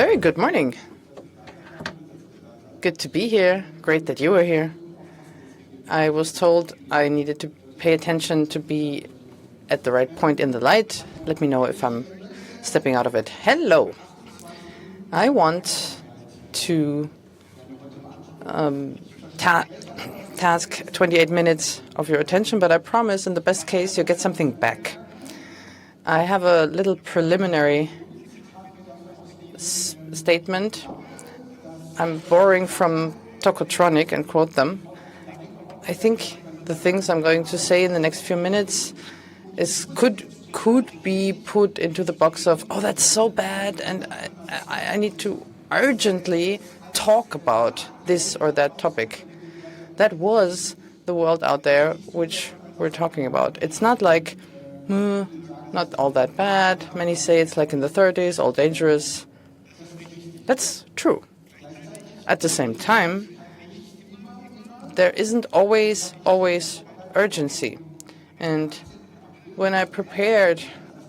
Very good morning. Good to be here. Great that you are here. I was told I needed to pay attention to be at the right point in the light. Let me know if I'm stepping out of it. Hello. I want to task 28 minutes of your attention, but I promise in the best case you'll get something back. I have a little preliminary statement. I'm borrowing from Tokotronic and quote them. I think the things I'm going to say in the next few minutes could be put into the box of, oh, that's so bad, and I need to urgently talk about this or that topic. That was the world out there which we're talking about. It's not like, not all that bad. Many say it's like in the 30s, all dangerous. That's true. At the same time, there isn't always urgency. And when I prepared,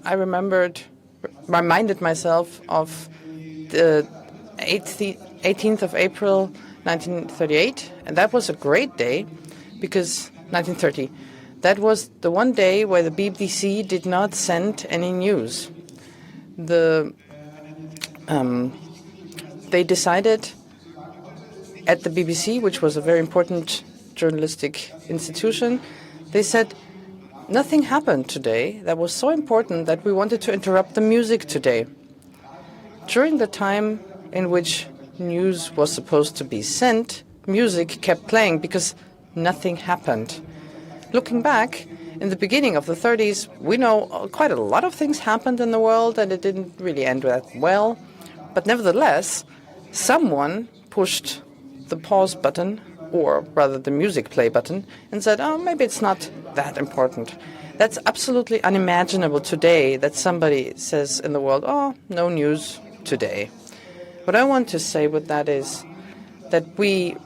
I reminded myself of the 18th of April, 1938. And that was a great day because 1930. That was the one day where the BBC did not send any news. They decided at the BBC, which was a very important journalistic institution, they said, nothing happened today that was so important that we wanted to interrupt the music today. During the time in which news was supposed to be sent, music kept playing because nothing happened. Looking back, in the beginning of the 30s, we know quite a lot of things happened in the world and it didn't really end that well. But nevertheless, someone pushed the pause button, or rather the music play button, and said, oh, maybe it's not that important. That's absolutely unimaginable today that somebody says in the world, oh, no news today. What I want to say with that is that we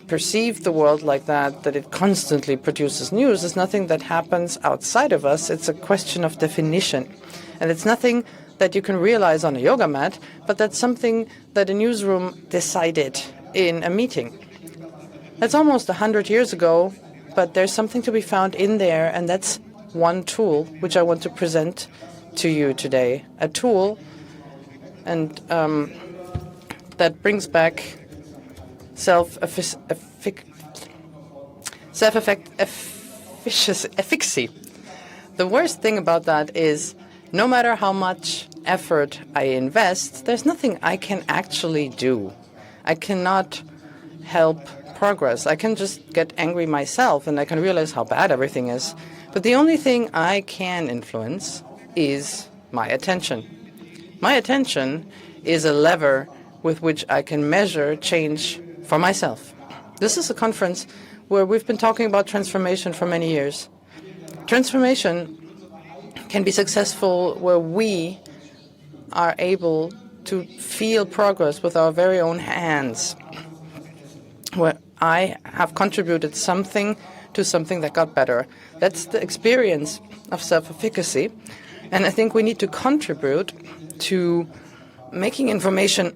perceive the world like that it constantly produces news is nothing that happens outside of us. It's a question of definition. And it's nothing that you can realize on a yoga mat, but that's something that a newsroom decided in a meeting. That's almost 100 years ago, but there's something to be found in there, and that's one tool which I want to present to you today. A tool and that brings back self-efficacy. The worst thing about that is no matter how much effort I invest, there's nothing I can actually do. I cannot help progress. I can just get angry myself and I can realize how bad everything is. But the only thing I can influence is my attention. My attention is a lever with which I can measure change for myself. This is a conference where we've been talking about transformation for many years. Transformation can be successful where we are able to feel progress with our very own hands, where I have contributed something to something that got better. That's the experience of self-efficacy. And I think we need to contribute to making information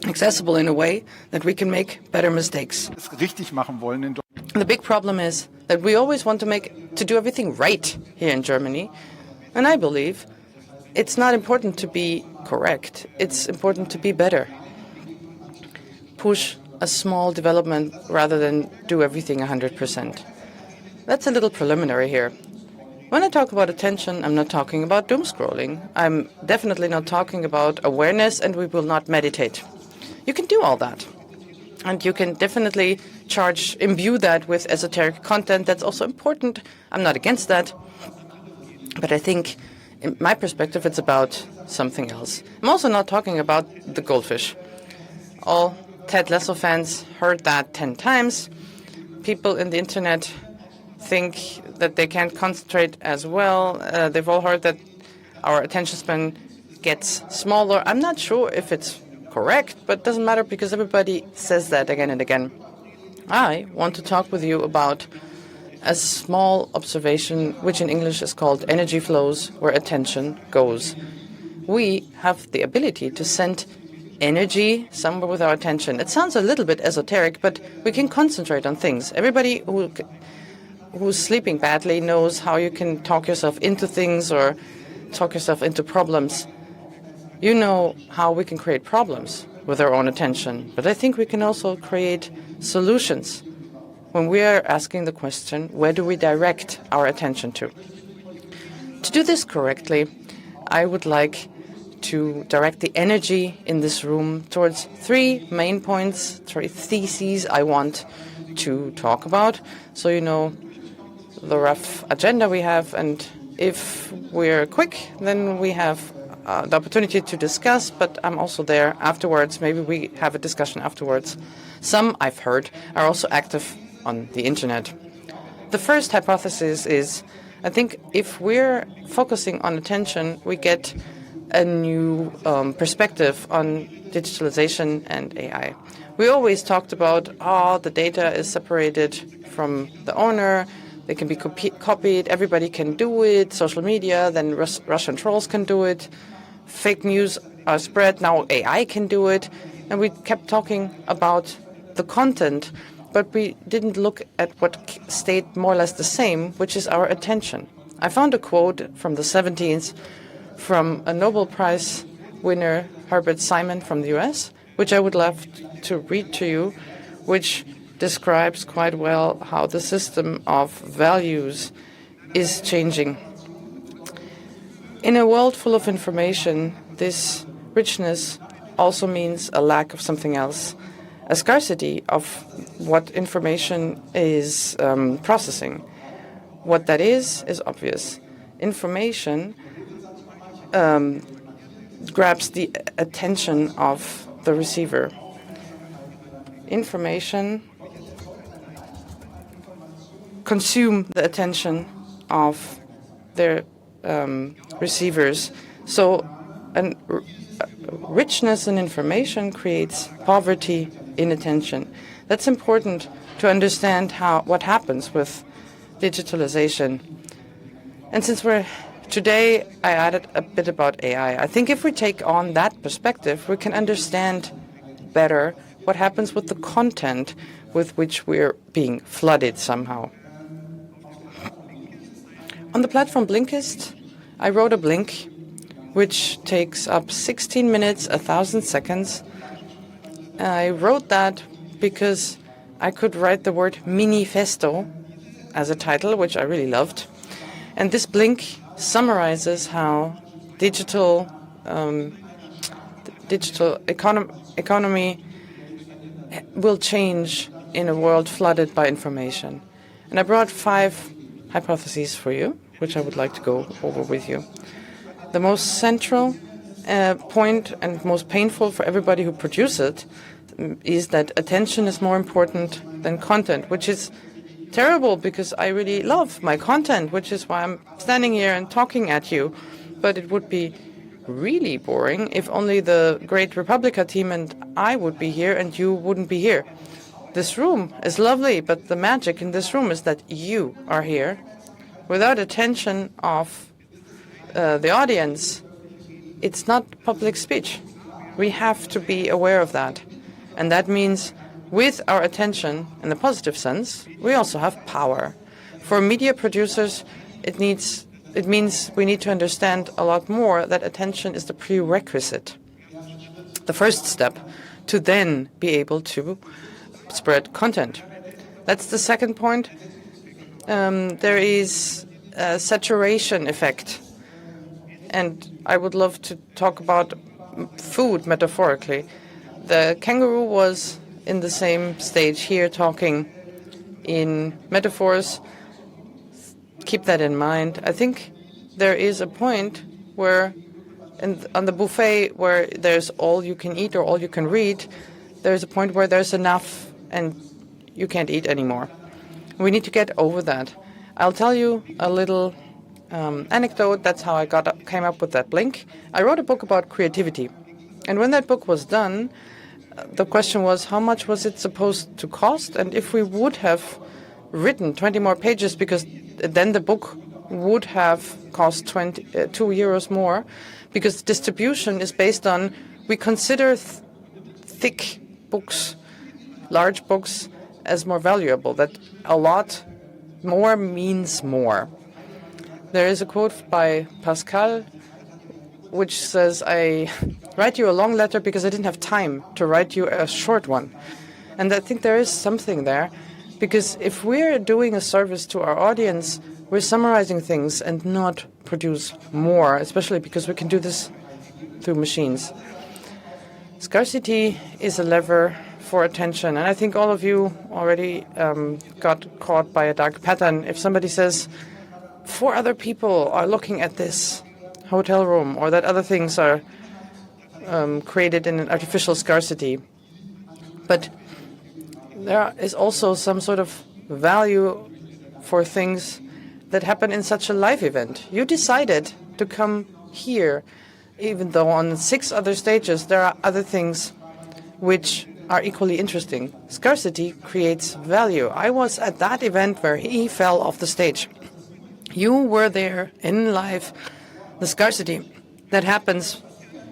accessible in a way that we can make better mistakes. The big problem is that we always want to do everything right here in Germany. And I believe it's not important to be correct. It's important to be better. Push a small development rather than do everything 100%. That's a little preliminary here. When I talk about attention, I'm not talking about doom scrolling. I'm definitely not talking about awareness, and we will not meditate. You can do all that. And you can definitely imbue that with esoteric content. That's also important. I'm not against that. But I think, in my perspective, it's about something else. I'm also not talking about the goldfish. All Ted Lasso fans heard that 10 times. People in the internet think that they can't concentrate as well. They've all heard that our attention span gets smaller. I'm not sure if it's correct, but it doesn't matter because everybody says that again and again. I want to talk with you about a small observation, which in English is called energy flows, where attention goes. We have the ability to send energy somewhere with our attention. It sounds a little bit esoteric, but we can concentrate on things. Everybody who's sleeping badly knows how you can talk yourself into things or talk yourself into problems. You know how we can create problems with our own attention, but I think we can also create solutions when we are asking the question, where do we direct our attention to? To do this correctly, I would like to direct the energy in this room towards 3 main points, 3 theses I want to talk about, so you know the rough agenda we have, and if we're quick, then we have the opportunity to discuss, but I'm also there afterwards. Maybe we have a discussion afterwards. Some, I've heard, are also active on the internet. The first hypothesis is, I think if we're focusing on attention, we get a new perspective on digitalization and AI. We always talked about, the data is separated from the owner, they can be copied, everybody can do it, social media, then Russian trolls can do it, fake news are spread, now AI can do it, and we kept talking about the content, but we didn't look at what stayed more or less the same, which is our attention. I found a quote from the 70s from a Nobel Prize winner, Herbert Simon from the US, which I would love to read to you, which describes quite well how the system of values is changing. In a world full of information, this richness also means a lack of something else, a scarcity of what information is processing. What that is obvious. Information grabs the attention of the receiver. Information consume the attention of their receivers. So richness in information creates poverty in attention. That's important to understand what happens with digitalization. And since today I added a bit about AI. I think if we take on that perspective, we can understand better what happens with the content with which we're being flooded somehow. On the platform Blinkist, I wrote a blink which takes up 16 minutes, 1,000 seconds. I wrote that because I could write the word Minifesto as a title, which I really loved. And this blink summarizes how digital economy will change in a world flooded by information. And I brought 5 hypotheses for you, which I would like to go over with you. The most central point and most painful for everybody who produces it is that attention is more important than content, which is terrible because I really love my content, which is why I'm standing here and talking at you. But it would be really boring if only the great Republica team and I would be here and you wouldn't be here. This room is lovely, but the magic in this room is that you are here. Without attention of the audience, it's not public speech. We have to be aware of that. And that means with our attention, in the positive sense, we also have power. For media producers, it means we need to understand a lot more that attention is the prerequisite, the first step to then be able to spread content. That's the second point. There is a saturation effect. And I would love to talk about food metaphorically. The kangaroo was in the same stage here talking in metaphors. Keep that in mind. I think there is a point where on the buffet where there's all you can eat or all you can read, there's a point where there's enough and you can't eat anymore. We need to get over that. I'll tell you a little anecdote. That's how I came up with that blink. I wrote a book about creativity. And when that book was done, the question was, how much was it supposed to cost? And if we would have written 20 more pages, because then the book would have cost 2 euros more, because distribution is based on, we consider thick books, large books, as more valuable, that a lot more means more. There is a quote by Pascal which says, I write you a long letter because I didn't have time to write you a short one. And I think there is something there, because if we're doing a service to our audience, we're summarizing things and not produce more, especially because we can do this through machines. Scarcity is a lever for attention, and I think all of you already got caught by a dark pattern. If somebody says, 4 other people are looking at this hotel room, or that other things are created in an artificial scarcity. But there is also some sort of value for things that happen in such a live event. You decided to come here, even though on 6 other stages there are other things which are equally interesting. Scarcity creates value. I was at that event where he fell off the stage. You were there in live. The scarcity that happens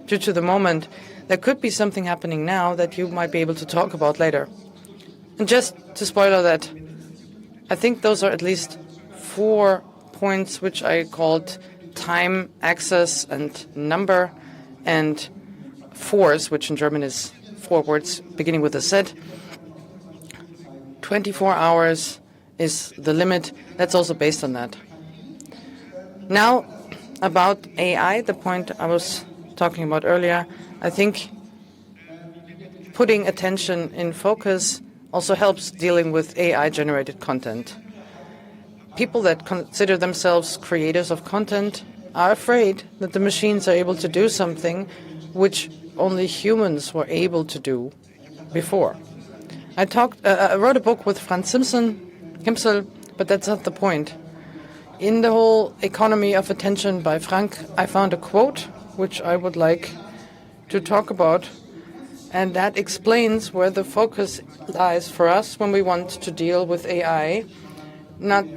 due to the moment, there could be something happening now that you might be able to talk about later. And just to spoiler that, I think those are at least 4 points which I called time, access, and number, and force, which in German is 4 words beginning with a Z. 24 hours is the limit. That's also based on that. Now, about AI, the point I was talking about earlier, I think putting attention in focus also helps dealing with AI-generated content. People that consider themselves creators of content are afraid that the machines are able to do something which only humans were able to do before. I wrote a book with Franz Himsel, but that's not the point. In the whole economy of attention by Frank, I found a quote which I would like to talk about, and that explains where the focus lies for us when we want to deal with AI. Not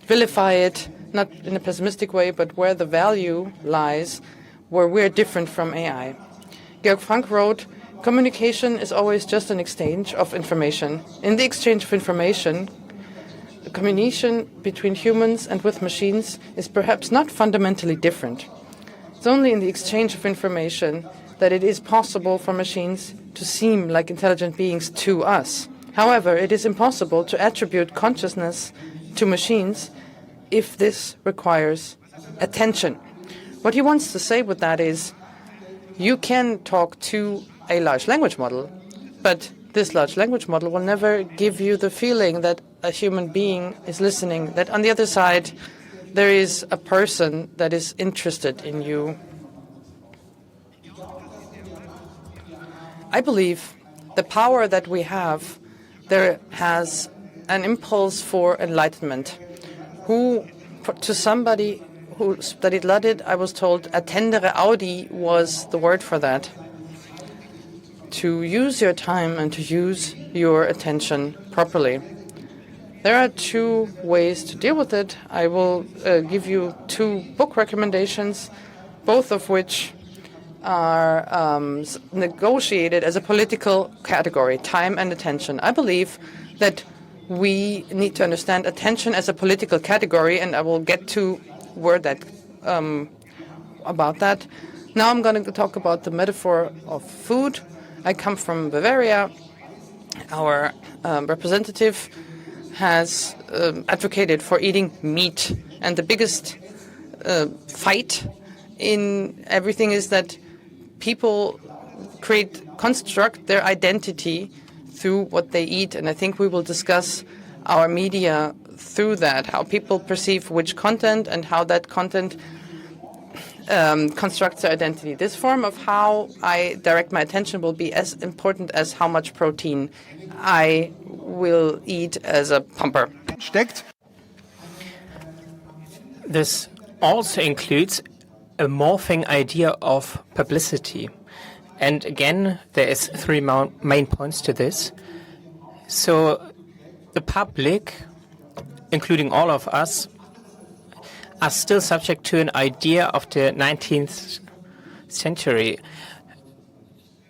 vilify it, not in a pessimistic way, but where the value lies, where we're different from AI. Georg Frank wrote, "Communication is always just an exchange of information. In the exchange of information, the communication between humans and with machines is perhaps not fundamentally different. It's only in the exchange of information that it is possible for machines to seem like intelligent beings to us. However, it is impossible to attribute consciousness to machines if this requires attention." What he wants to say with that is, you can talk to a large language model, but this large language model will never give you the feeling that a human being is listening, that on the other side there is a person that is interested in you. I believe the power that we have there has an impulse for enlightenment. To somebody who studied Latin, I was told attendere audi was the word for that. To use your time and to use your attention properly. There are 2 ways to deal with it. I will give you 2 book recommendations, both of which are negotiated as a political category, time and attention. I believe that we need to understand attention as a political category, and I will get to word that about that. Now I'm going to talk about the metaphor of food. I come from Bavaria. Our representative has advocated for eating meat, and the biggest fight in everything is that people construct their identity through what they eat, and I think we will discuss our media through that, how people perceive which content and how that content constructs their identity. This form of how I direct my attention will be as important as how much protein I will eat as a pumper. This also includes a morphing idea of publicity. And again, there is 3 main points to this. So the public, including all of us, are still subject to an idea of the 19th century.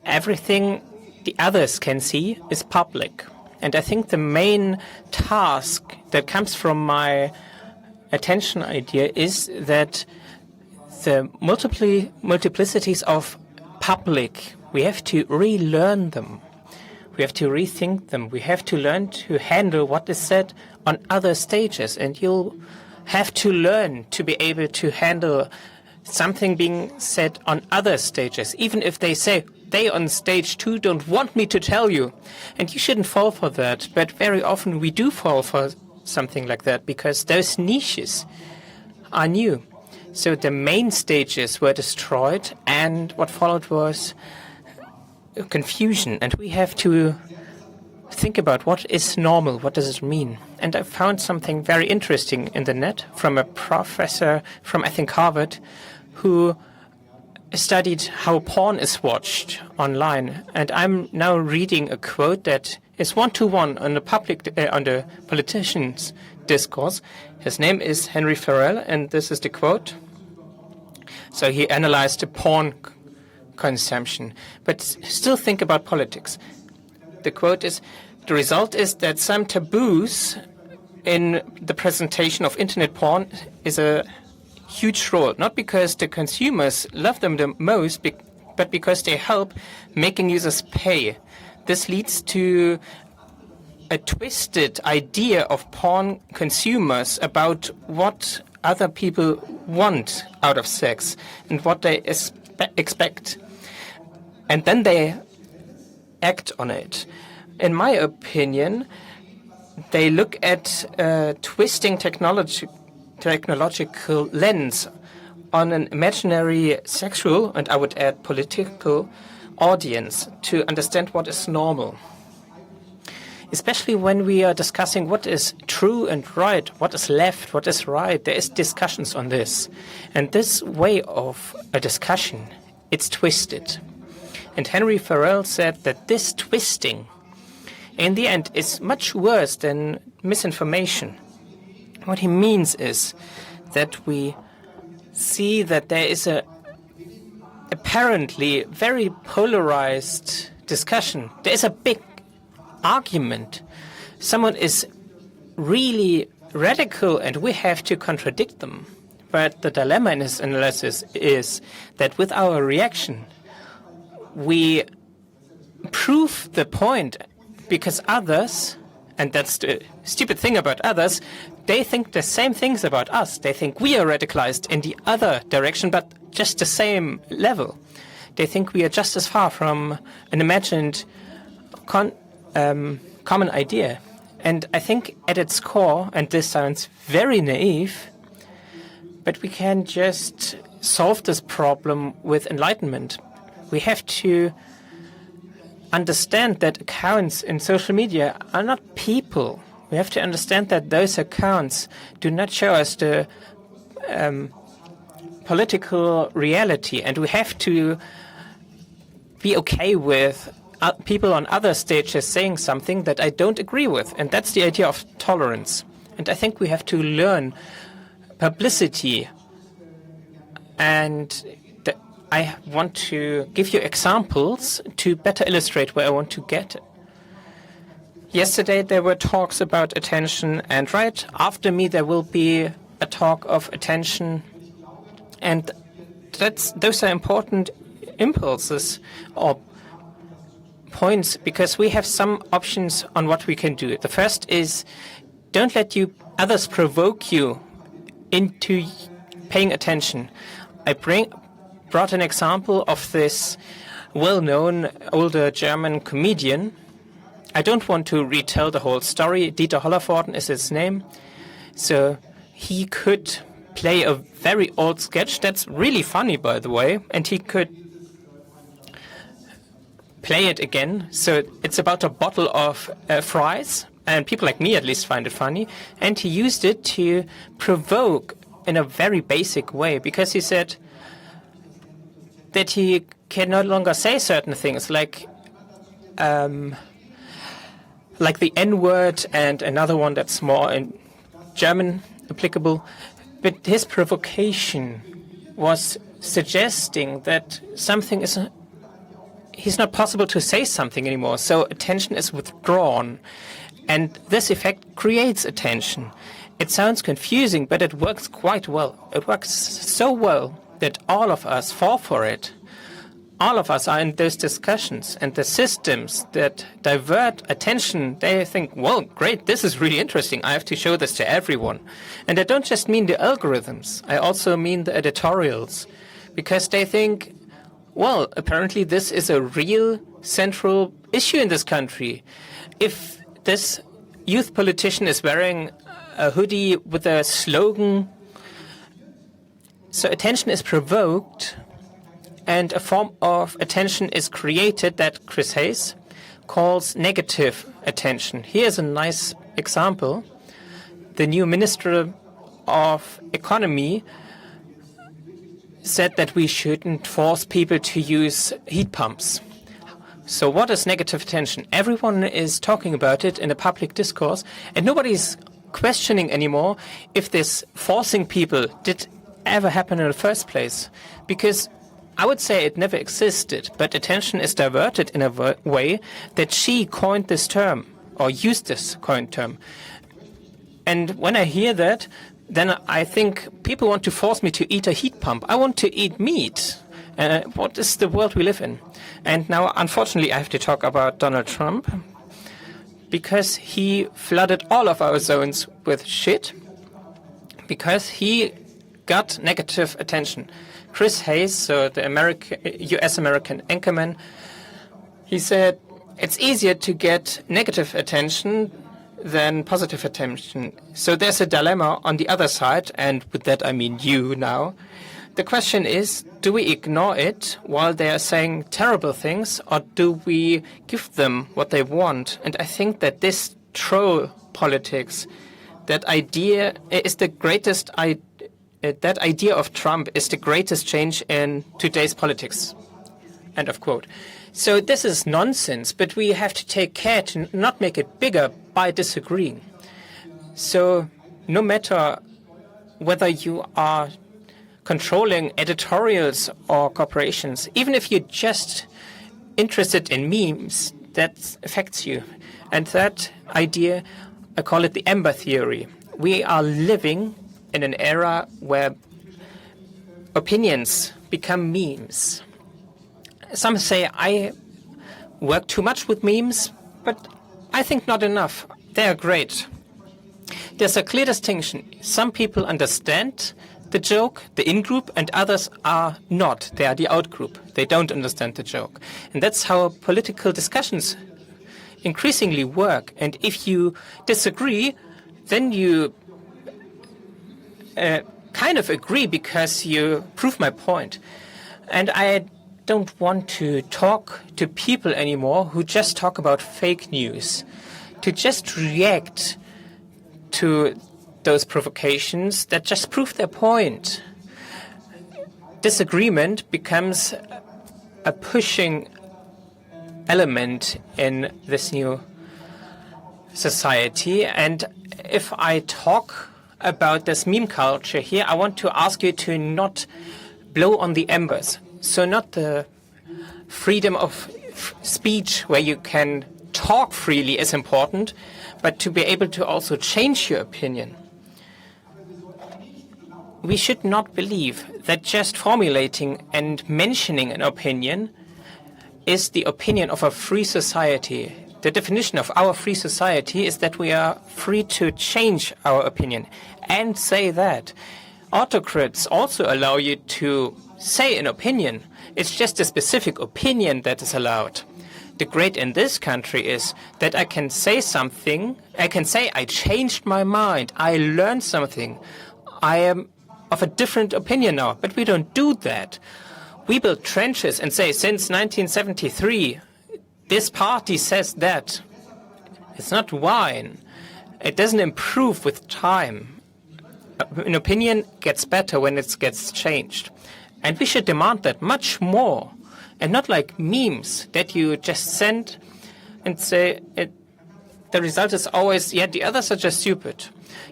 everything the others can see is public. And I think the main task that comes from my attention idea is that the multiplicities of public, we have to relearn them. We have to rethink them. We have to learn to handle what is said on other stages. And you'll have to learn to be able to handle something being said on other stages, even if they say, they on stage 2 don't want me to tell you. And you shouldn't fall for that. But very often we do fall for something like that because those niches are new. So the main stages were destroyed, and what followed was confusion. And we have to think about what is normal, what does it mean. And I found something very interesting in the net from a professor from, I think, Harvard, who studied how porn is watched online. And I'm now reading a quote that is one-to-one on the politician's discourse. His name is Henry Farrell, and this is the quote. So he analyzed the porn consumption, but still think about politics. The quote is, the result is that some taboos in the presentation of internet porn is a huge role, not because the consumers love them the most, but because they help making users pay. This leads to a twisted idea of porn consumers about what other people want out of sex and what they expect. And then they act on it. In my opinion, they look at twisting technological lens on an imaginary sexual, and I would add political, audience to understand what is normal. Especially when we are discussing what is true and right, what is left, what is right, there is discussions on this. And this way of a discussion, it's twisted. And Henry Farrell said that this twisting, in the end, is much worse than misinformation. What he means is that we see that there is a apparently very polarized discussion. There is a big argument. Someone is really radical and we have to contradict them. But the dilemma in his analysis is that with our reaction, we prove the point because others, and that's the stupid thing about others, they think the same things about us. They think we are radicalized in the other direction, but just the same level. They think we are just as far from an imagined common idea. And I think at its core, and this sounds very naive, but we can just solve this problem with enlightenment. We have to understand that accounts in social media are not people. We have to understand that those accounts do not show us the political reality, and we have to be okay with people on other stages saying something that I don't agree with, and that's the idea of tolerance. And I think we have to learn publicity, and I want to give you examples to better illustrate where I want to get it. Yesterday there were talks about attention, and right after me there will be a talk of attention, and those are important impulses or points because we have some options on what we can do. The first is don't let others provoke you into paying attention. I brought an example of this well-known older German comedian. I don't want to retell the whole story. Dieter Hollervorden is his name. So he could play a very old sketch that's really funny, by the way, and he could play it again. So it's about a bottle of fries, and people like me at least find it funny. And he used it to provoke in a very basic way, because he said that he can no longer say certain things like the N-word and another one that's more in German applicable. But his provocation was suggesting that something is he's not possible to say something anymore. So attention is withdrawn. And this effect creates attention. It sounds confusing, but it works quite well. It works so well that all of us fall for it. All of us are in those discussions, and the systems that divert attention, they think, well, great, this is really interesting. I have to show this to everyone. And I don't just mean the algorithms. I also mean the editorials, because they think, well, apparently this is a real central issue in this country. If this youth politician is wearing a hoodie with a slogan, so attention is provoked, and a form of attention is created that Chris Hayes calls negative attention. Here's a nice example. The new Minister of Economy said that we shouldn't force people to use heat pumps. So what is negative attention? Everyone is talking about it in a public discourse, and nobody's questioning anymore if this forcing people did ever happen in the first place. Because I would say it never existed, but attention is diverted in a way that she coined this term, or used this coined term. And when I hear that, then I think people want to force me to eat a heat pump. I want to eat meat. What is the world we live in? And now, unfortunately, I have to talk about Donald Trump, because he flooded all of our zones with shit, because he got negative attention. Chris Hayes, so the US-American anchorman, he said it's easier to get negative attention than positive attention. So there's a dilemma on the other side, and with that I mean you now. The question is, do we ignore it while they are saying terrible things, or do we give them what they want? And I think that this troll politics, that idea is the greatest idea. That idea of Trump is the greatest change in today's politics. End of quote. So this is nonsense, but we have to take care to not make it bigger by disagreeing. So no matter whether you are controlling editorials or corporations, even if you're just interested in memes, that affects you. And that idea, I call it the Amber Theory. We are living in an era where opinions become memes. Some say I work too much with memes, but I think not enough. They are great. There's a clear distinction. Some people understand the joke, the in-group, and others are not. They are the out-group. They don't understand the joke. And that's how political discussions increasingly work. And if you disagree, then you kind of agree because you prove my point. And I don't want to talk to people anymore who just talk about fake news, to just react to those provocations that just prove their point. Disagreement becomes a pushing element in this new society. And if I talk about this meme culture here, I want to ask you to not blow on the embers. So not the freedom of speech where you can talk freely is important, but to be able to also change your opinion. We should not believe that just formulating and mentioning an opinion is the opinion of a free society. The definition of our free society is that we are free to change our opinion and say that. Autocrats also allow you to say an opinion. It's just a specific opinion that is allowed. The great in this country is that I can say something. I can say I changed my mind. I learned something. I am of a different opinion now. But we don't do that. We build trenches and say, since 1973, this party says that. It's not wine. It doesn't improve with time. An opinion gets better when it gets changed. And we should demand that much more. And not like memes that you just send and say the result is always, yeah, the others are just stupid.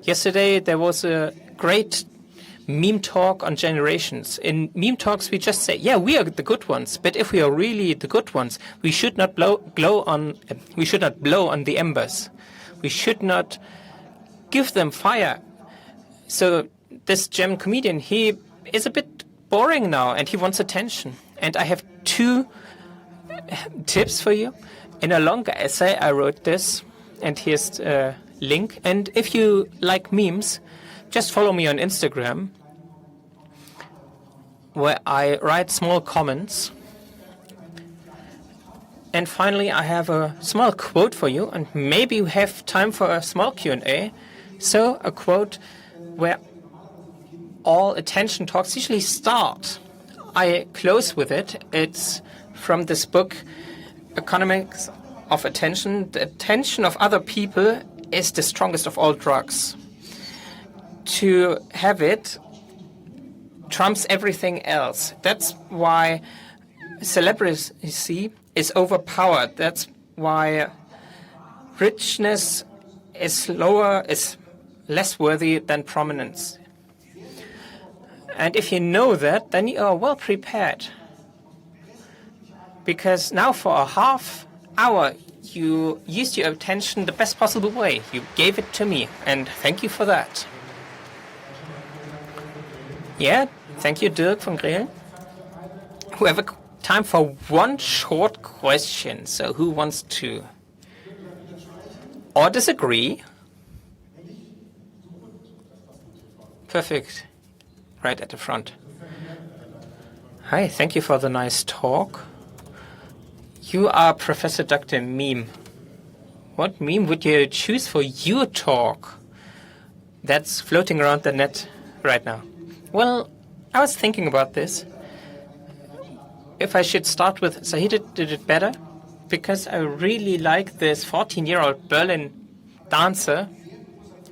Yesterday there was a great meme talk on generations. In meme talks, we just say, yeah, we are the good ones. But if we are really the good ones, we should not blow on the embers. We should not give them fire. So this German comedian, he is a bit boring now, and he wants attention. And I have 2 tips for you. In a longer essay, I wrote this, and here's a link. And if you like memes, just follow me on Instagram, where I write small comments. And finally, I have a small quote for you, and maybe we have time for a small Q&A. So a quote where all attention talks usually start. I close with it. It's from this book, Economics of Attention. The attention of other people is the strongest of all drugs. To have it trumps everything else. That's why celebrity is overpowered. That's why richness is less worthy than prominence. And if you know that, then you are well prepared. Because now for a half hour, you used your attention the best possible way. You gave it to me, and thank you for that. Yeah, thank you, Dirk von Gehlen. We have time for one short question. So who wants to? Or disagree? Perfect. Right at the front. Hi, thank you for the nice talk. You are Professor Dr. Meme. What meme would you choose for your talk that's floating around the net right now? Well, I was thinking about this. If I should start with Zahida did it better, because I really like this 14-year-old Berlin dancer.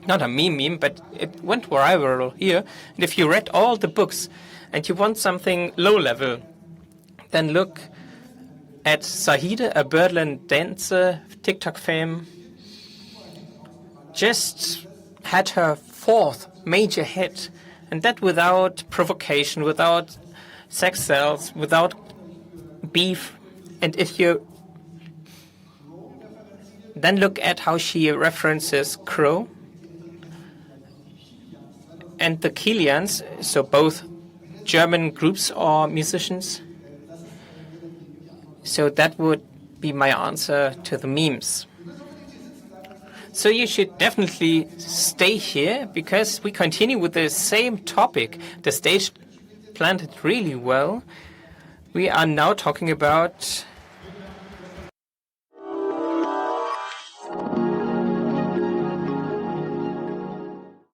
Not a meme, but it went viral here. And if you read all the books and you want something low level, then look at Zahida, a Berlin dancer, TikTok fame. Just had her 4th major hit, and that without provocation, without sex sales, without beef. And if you then look at how she references Crow and the Kilians, so both German groups or musicians. So that would be my answer to the memes. So you should definitely stay here, because we continue with the same topic. The stage planted really well. We are now talking about